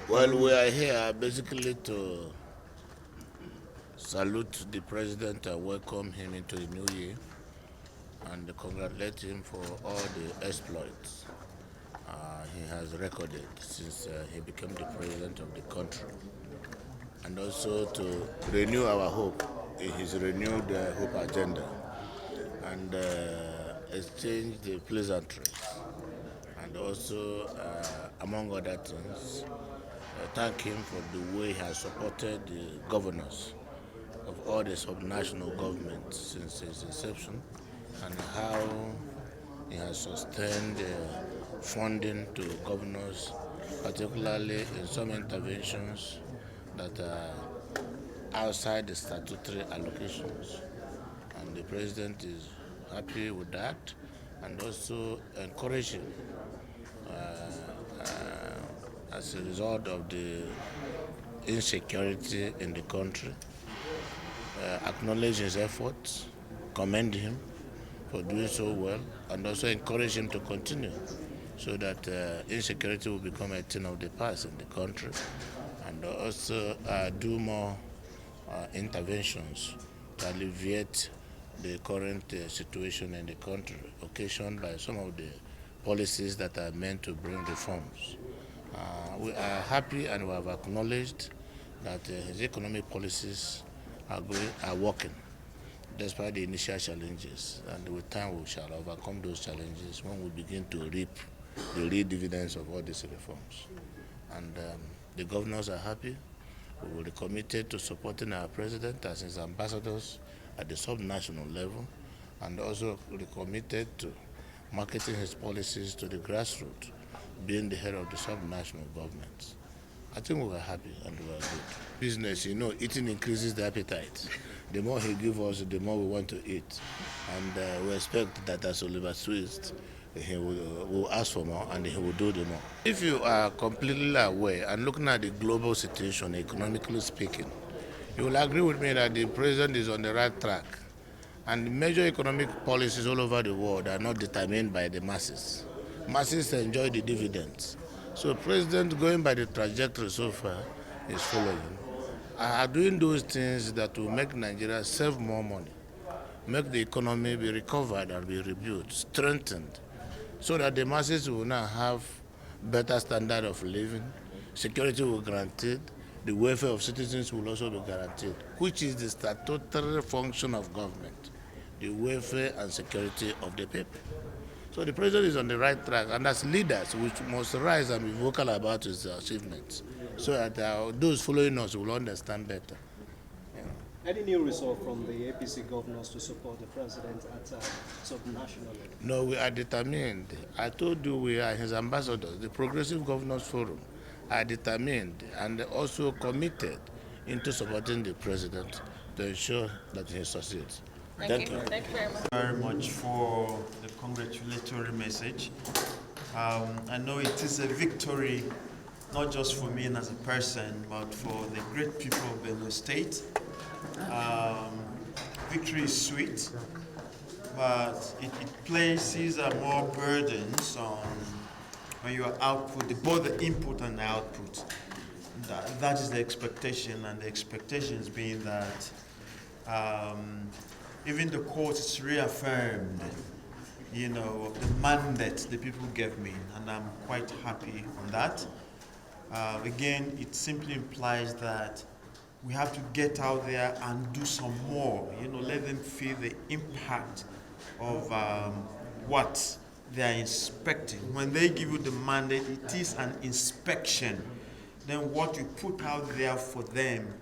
Well, we are here basically to salute the president and welcome him into the new year and congratulate him for all the exploits he has recorded since he became the president of the country. And also to renew our hope in his renewed hope agenda and exchange the pleasantries. And also, among other things, thank him for the way he has supported the governors of all the subnational governments since its inception and how he has sustained funding to governors, particularly in some interventions that are outside the statutory allocations. And the president is happy with that and also encouraging as a result of the insecurity in the country, acknowledge his efforts, commend him for doing so well, and also encourage him to continue so that insecurity will become a thing of the past in the country, and also do more interventions to alleviate the current situation in the country, occasioned by some of the policies that are meant to bring reforms. We are happy and we have acknowledged that his economic policies are working despite the initial challenges. And with time we shall overcome those challenges when we begin to reap the real dividends of all these reforms. And the governors are happy. We will be committed to supporting our president as his ambassadors at the subnational level, and also committed to marketing his policies to the grassroots, being the head of the subnational governments. I think we were happy and we were good. Business, eating increases the appetite. The more he gives us, the more we want to eat. And we expect that as Oliver Twist, he will ask for more and he will do the more. If you are completely aware and looking at the global situation, economically speaking, you will agree with me that the president is on the right track. And major economic policies all over the world are not determined by the masses. Masses enjoy the dividends. So president, going by the trajectory so far, is following, are doing those things that will make Nigeria save more money, make the economy be recovered and be rebuilt, strengthened, so that the masses will now have better standard of living, security will be guaranteed, the welfare of citizens will also be guaranteed, which is the statutory function of government, the welfare and security of the people. So the president is on the right track, and as leaders, we must rise and be vocal about his achievements, so that those following us will understand better. Any new resolve from the APC governors to support the president at subnational level? No, we are determined. I told you we are his ambassadors. The Progressive Governors Forum are determined and also committed into supporting the president to ensure that he succeeds. Thank you. Thank you very much. Very much for the congratulatory message. I know it is a victory, not just for me as a person, but for the great people of Benue State. Victory is sweet, but it places more burdens on your output, both the input and the output. That is the expectation, and the expectations being that even the court is reaffirmed, the mandate the people gave me, and I'm quite happy on that. Again, it simply implies that we have to get out there and do some more, let them feel the impact of what they are inspecting. When they give you the mandate, it is an inspection. Then what you put out there for them,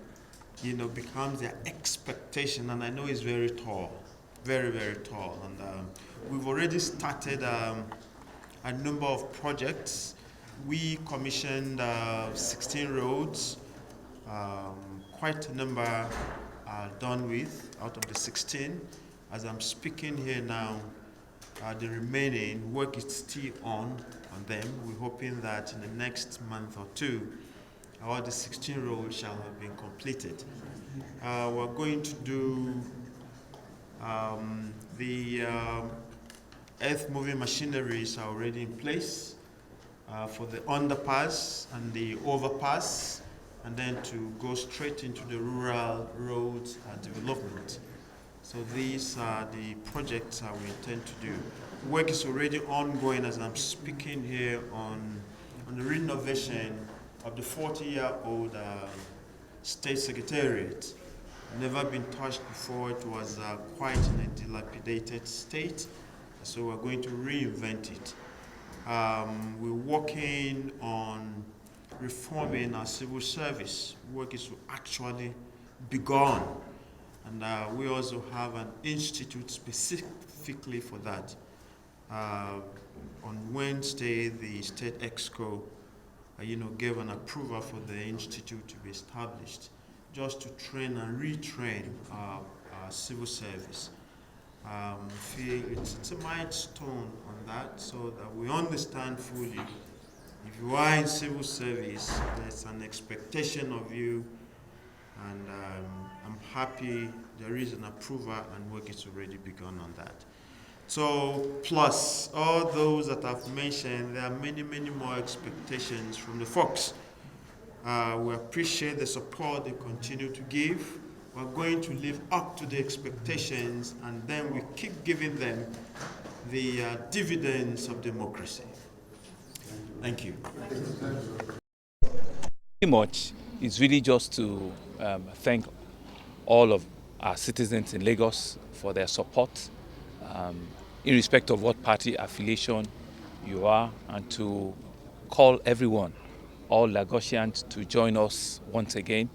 becomes their expectation, and I know it's very tall, very, very tall. And we've already started a number of projects. We commissioned 16 roads. Quite a number are done with out of the 16. As I'm speaking here now, the remaining work is still on them. We're hoping that in the next month or two, all the 16 roads shall have been completed. We're going to do the earth-moving machineries are already in place. for the underpass and the overpass, and then to go straight into the rural roads development. So these are the projects we intend to do. Work is already ongoing as I'm speaking here on the renovation of the 40-year-old State Secretariat. Never been touched before. It was quite in a dilapidated state, so we're going to reinvent it. We're working on reforming our civil service. Work is actually begun, and we also have an institute specifically for that. On Wednesday, the State Exco, gave an approval for the institute to be established, just to train and retrain our civil service. Feel it's a milestone on that, so that we understand fully. If you are in civil service, there's an expectation of you, and I'm happy there is an approval and work is already begun on that. So, plus all those that I've mentioned, there are many, many more expectations from the folks. We appreciate the support they continue to give. We're going to live up to the expectations, and then we keep giving them the dividends of democracy. Thank you. Pretty much, it's really just to thank all of our citizens in Lagos for their support, in respect of what party affiliation you are, and to call everyone, all Lagosians, to join us once again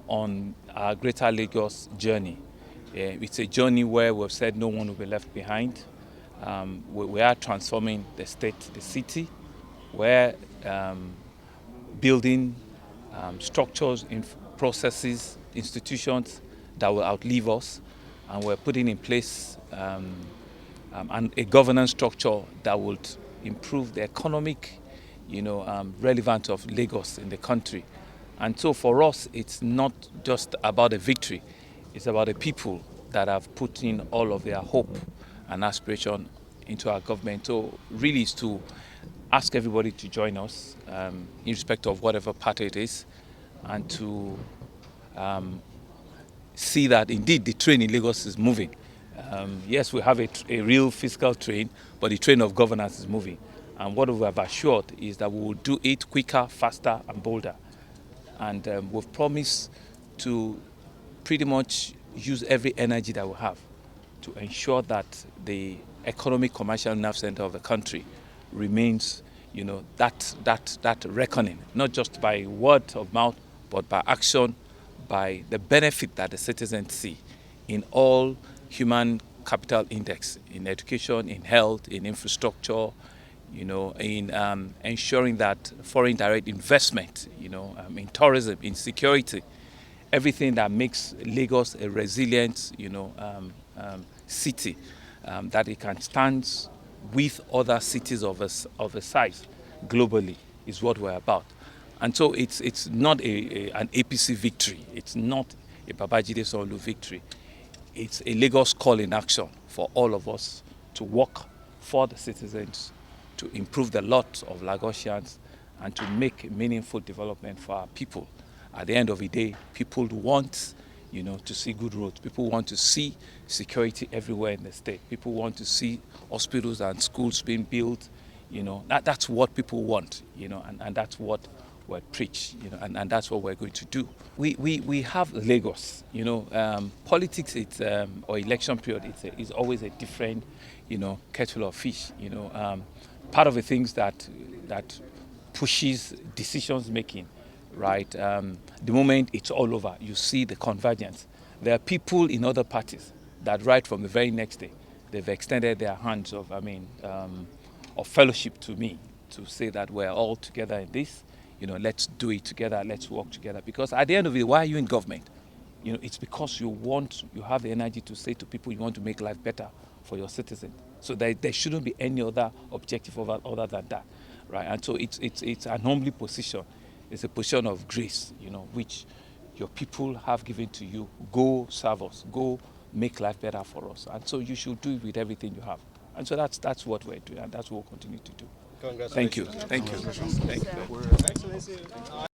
on our Greater Lagos journey. It's a journey where we've said no one will be left behind. We are transforming the state, the city. We're building structures, processes, institutions that will outlive us, and we're putting in place a governance structure that would improve the economic, relevance of Lagos in the country. And so for us, it's not just about a victory, it's about the people that have put in all of their hope and aspiration into our government. So really is to ask everybody to join us, in respect of whatever party it is, and to see that indeed the train in Lagos is moving. Yes, we have a real fiscal train, but the train of governance is moving. And what we have assured is that we will do it quicker, faster, and bolder. And we've promised to pretty much use every energy that we have to ensure that the economic commercial nerve center of the country remains, that reckoning, not just by word of mouth, but by action, by the benefit that the citizens see in all human capital index, in education, in health, in infrastructure, in ensuring that foreign direct investment, in tourism, in security, everything that makes Lagos a resilient, city, that it can stand with other cities of a size globally is what we're about. And so it's not an APC victory. It's not a Babajide Sanwo-Olu victory. It's a Lagos call in action for all of us to work for the citizens, to improve the lot of Lagosians, and to make meaningful development for our people. At the end of the day, people want, to see good roads. People want to see security everywhere in the state. People want to see hospitals and schools being built. That's what people want, and that's what we preach, and that's what we're going to do. We have Lagos, politics, or election period, it's always a different, kettle of fish, part of the things that pushes decisions making, right? The moment it's all over, you see the convergence. There are people in other parties that right from the very next day, they've extended their hands of fellowship to me to say that we're all together in this. Let's do it together, let's work together. Because at the end of it, why are you in government? It's because you have the energy to say to people you want to make life better for your citizens. So there shouldn't be any other objective other than that, right? And so it's an humbly position. It's a position of grace, which your people have given to you. Go serve us, go make life better for us. And so you should do it with everything you have. And so that's what we're doing, and that's what we'll continue to do. Congratulations. Thank you. Thank you. Thank you. Excellency.